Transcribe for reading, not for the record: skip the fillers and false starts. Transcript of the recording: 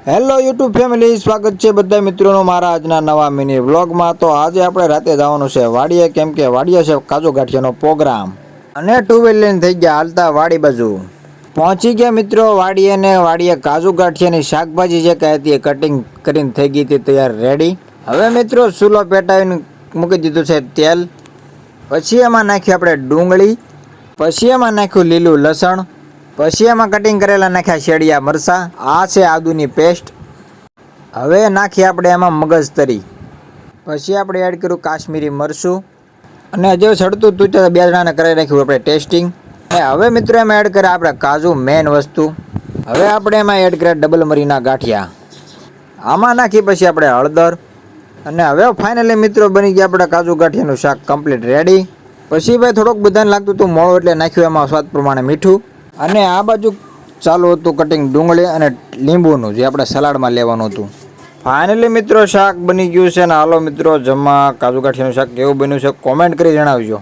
Hello YouTube family, સ્વાગત છે બધા મિત્રોનો મારા આજના નવા મિની વ્લોગમાં। તો આજે આપણે રાતે જવાનું છે વાડીએ, કેમ કે વાડીએ છે કાજુ ગાંઠિયાનો પ્રોગ્રામ અને ટુ વ્હીલ લઈને થઈ ગયા હાલતા વાડી બાજુ પહોંચી ગયા મિત્રો વાડીએ ને વાડીએ કાજુ ગાંઠિયાની શાકભાજી જે કહી હતી કટિંગ કરીને થઈ ગઈ હતી તૈયાર રેડી। હવે મિત્રો ચૂલો પેટાવીને મૂકી દીધું છે તેલ, પછી એમાં નાખ્યું આપણે ડુંગળી, પછી એમાં નાખ્યું લીલું લસણ, પછી એમાં કટિંગ કરેલા નાખ્યા શેડિયા મરસા, આ છે આદુની પેસ્ટ। હવે નાખીએ આપણે એમાં મગજ તરી, પછી આપણે એડ કર્યું કાશ્મીરી મરચું અને જે સડતું તું બે જણાને કરી નાખ્યું આપણે ટેસ્ટિંગ। હવે મિત્રો એમાં એડ કર્યા આપણે કાજુ, મેન વસ્તુ। હવે આપણે એમાં એડ કર્યા ડબલ મરીના ગાંઠિયા, આમાં નાખી પછી આપણે હળદર અને હવે ફાઇનલી મિત્રો બની ગયા આપણે કાજુ ગાંઠિયાનું શાક કમ્પ્લીટ રેડી। પછી ભાઈ થોડોક બધાને લાગતું હતું મોળું એટલે નાખ્યું એમાં સ્વાદ પ્રમાણે મીઠું અને આ બાજુ ચાલુ હતું કટિંગ ડુંગળી અને લીંબુનું જે આપણે સલાડમાં લેવાનું હતું। ફાઇનલી મિત્રો શાક બની ગયું છે ને હાલો મિત્રો જમવા। કાજુ ગાંઠિયાનું શાક કેવું બન્યું છે કોમેન્ટ કરી જણાવજો।